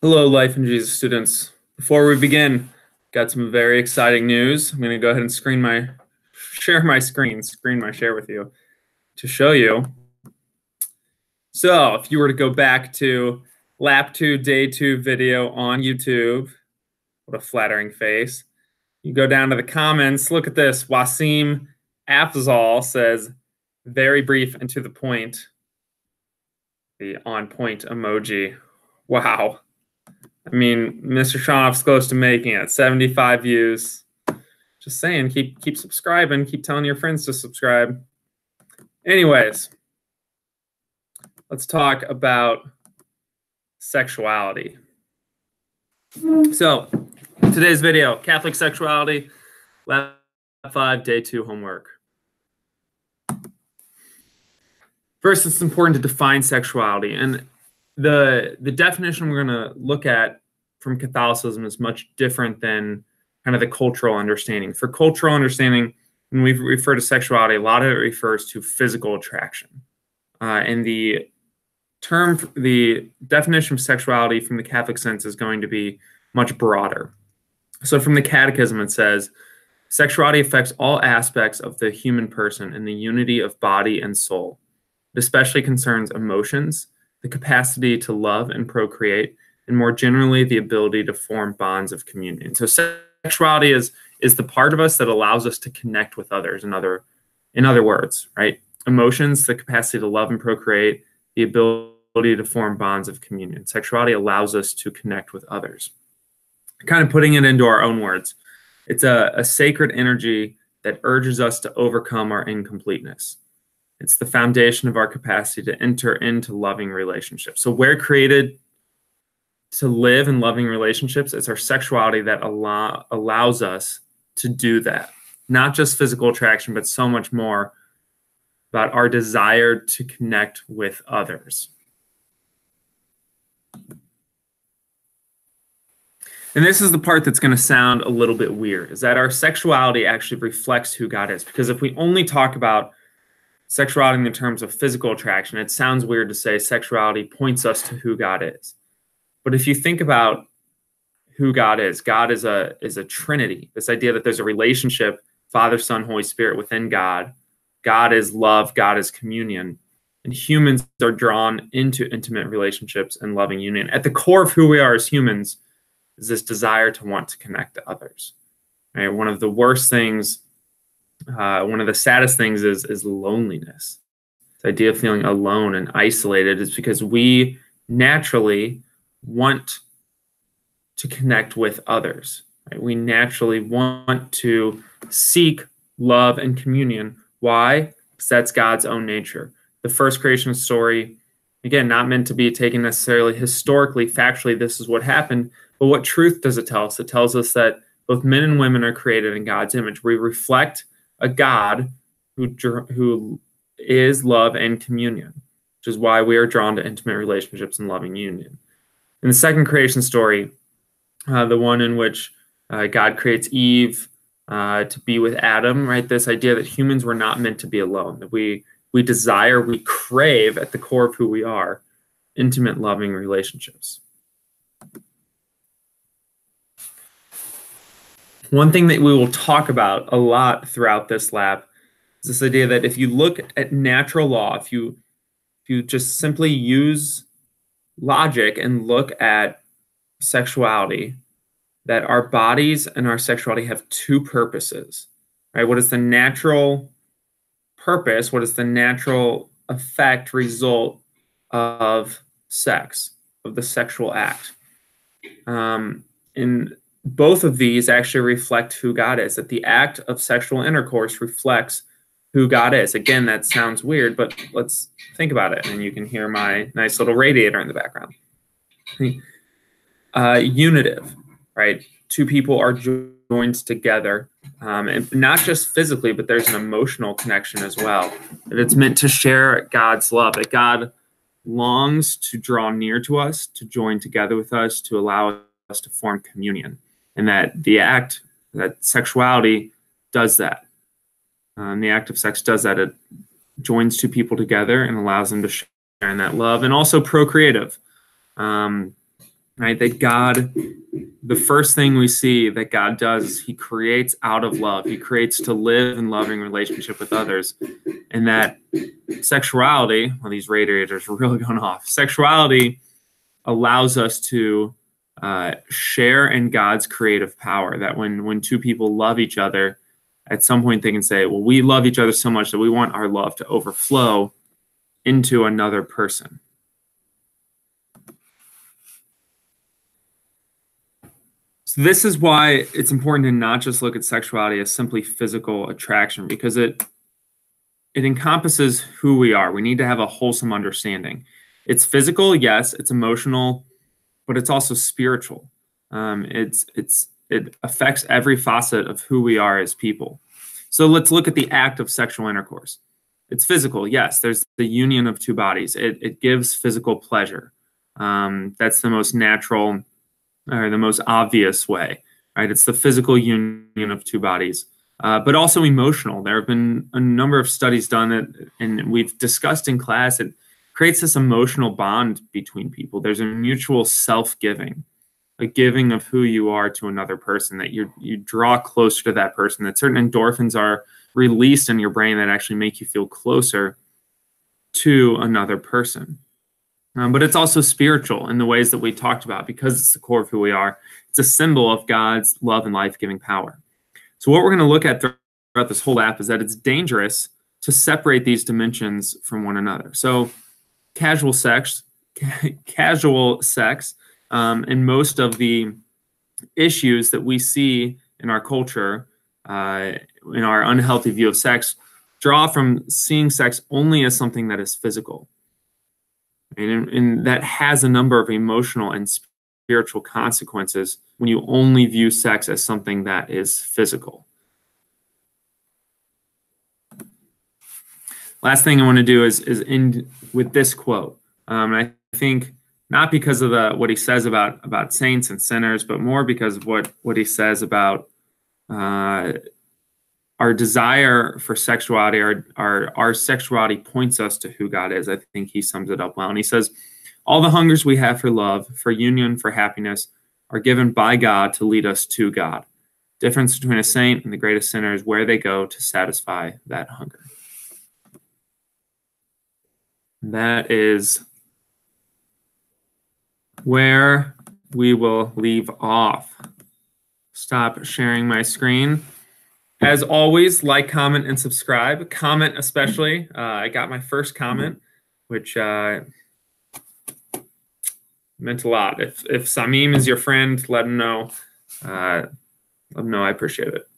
Hello, Life in Jesus students. Before we begin, got some very exciting news. I'm going to go ahead and share my share with you to show you. So if you were to go back to lap 2, day 2 video on YouTube, what a flattering face. You go down to the comments, look at this. Wasim Afzal says, very brief and to the point. The on point emoji. Wow. I mean, Mr. Schonhoff's close to making it. 75 views. Just saying, keep subscribing. Keep telling your friends to subscribe. Anyways, let's talk about sexuality. So, today's video, Catholic sexuality, lab 5, day 2 homework. First, it's important to define sexuality. And the definition we're going to look at from Catholicism is much different than kind of the cultural understanding. For cultural understanding, when we refer to sexuality, a lot of it refers to physical attraction. And the definition of sexuality from the Catholic sense is going to be much broader. So from the Catechism, it says, sexuality affects all aspects of the human person in the unity of body and soul. It especially concerns emotions, the capacity to love and procreate, and more generally, the ability to form bonds of communion. So sexuality is the part of us that allows us to connect with others, in other words, right? Emotions, the capacity to love and procreate, the ability to form bonds of communion. Sexuality allows us to connect with others. Kind of putting it into our own words, it's a sacred energy that urges us to overcome our incompleteness. It's the foundation of our capacity to enter into loving relationships. So we're created to live in loving relationships. It's our sexuality that allows us to do that. Not just physical attraction, but so much more about our desire to connect with others. And this is the part that's going to sound a little bit weird, is that our sexuality actually reflects who God is. Because if we only talk about sexuality in terms of physical attraction, it sounds weird to say sexuality points us to who God is. But if you think about who God is a trinity. This idea that there's a relationship, Father, Son, Holy Spirit within God. God is love, God is communion. And humans are drawn into intimate relationships and loving union. At the core of who we are as humans is this desire to want to connect to others. Right? One of the worst things, one of the saddest things is loneliness. The idea of feeling alone and isolated is because we naturally want to connect with others. Right? We naturally want to seek love and communion. Why? Because that's God's own nature. The first creation story, again, not meant to be taken necessarily historically, factually, this is what happened. But what truth does it tell us? It tells us that both men and women are created in God's image. We reflect a God who is love and communion, which is why we are drawn to intimate relationships and loving union. In the second creation story, the one in which God creates Eve to be with Adam, right? This idea that humans were not meant to be alone, that we desire, we crave at the core of who we are, intimate, loving relationships. One thing that we will talk about a lot throughout this lab is this idea that if you look at natural law, if you just simply use logic and look at sexuality, that our bodies and our sexuality have two purposes, right? What is the natural purpose? What is the natural effect, result of sex, of the sexual act? And both of these actually reflect who God is, that the act of sexual intercourse reflects who God is. Again, that sounds weird, but let's think about it. And you can hear my nice little radiator in the background. Unitive, right? Two people are joined together, and not just physically, but there's an emotional connection as well. That it's meant to share God's love, that God longs to draw near to us, to join together with us, to allow us to form communion. And that the act, that sexuality does that. The act of sex does that. It joins two people together and allows them to share in that love, and also procreative. right? That God, the first thing we see that God does is he creates out of love. He creates to live in loving relationship with others. And that sexuality, well, these radiators are really going off. Sexuality allows us to share in God's creative power, that when two people love each other, at some point they can say, well, we love each other so much that we want our love to overflow into another person. So this is why it's important to not just look at sexuality as simply physical attraction, because it encompasses who we are. We need to have a wholesome understanding. It's physical, yes, it's emotional, but it's also spiritual. It affects every facet of who we are as people. So let's look at the act of sexual intercourse. It's physical, yes. There's the union of two bodies. It gives physical pleasure. That's the most natural or the most obvious way, right? It's the physical union of two bodies, but also emotional. There have been a number of studies done that, and we've discussed in class, it creates this emotional bond between people. There's a mutual self-giving, a giving of who you are to another person, that you draw closer to that person, that certain endorphins are released in your brain that actually make you feel closer to another person. But it's also spiritual in the ways that we talked about, because it's the core of who we are. It's a symbol of God's love and life-giving power. So what we're going to look at throughout this whole app is that it's dangerous to separate these dimensions from one another. So casual sex, and most of the issues that we see in our culture, in our unhealthy view of sex, draw from seeing sex only as something that is physical. And that has a number of emotional and spiritual consequences when you only view sex as something that is physical. Last thing I want to do is end with this quote. I think not because of what he says about saints and sinners, but more because of what he says about our desire for sexuality. Our sexuality points us to who God is. I think he sums it up well. And he says, all the hungers we have for love, for union, for happiness, are given by God to lead us to God. Difference between a saint and the greatest sinner is where they go to satisfy that hunger. That is where we will leave off. Stop sharing my screen. As always, like, comment, and subscribe. Comment especially. I got my first comment, which meant a lot. If Samim is your friend, let him know. Let him know I appreciate it.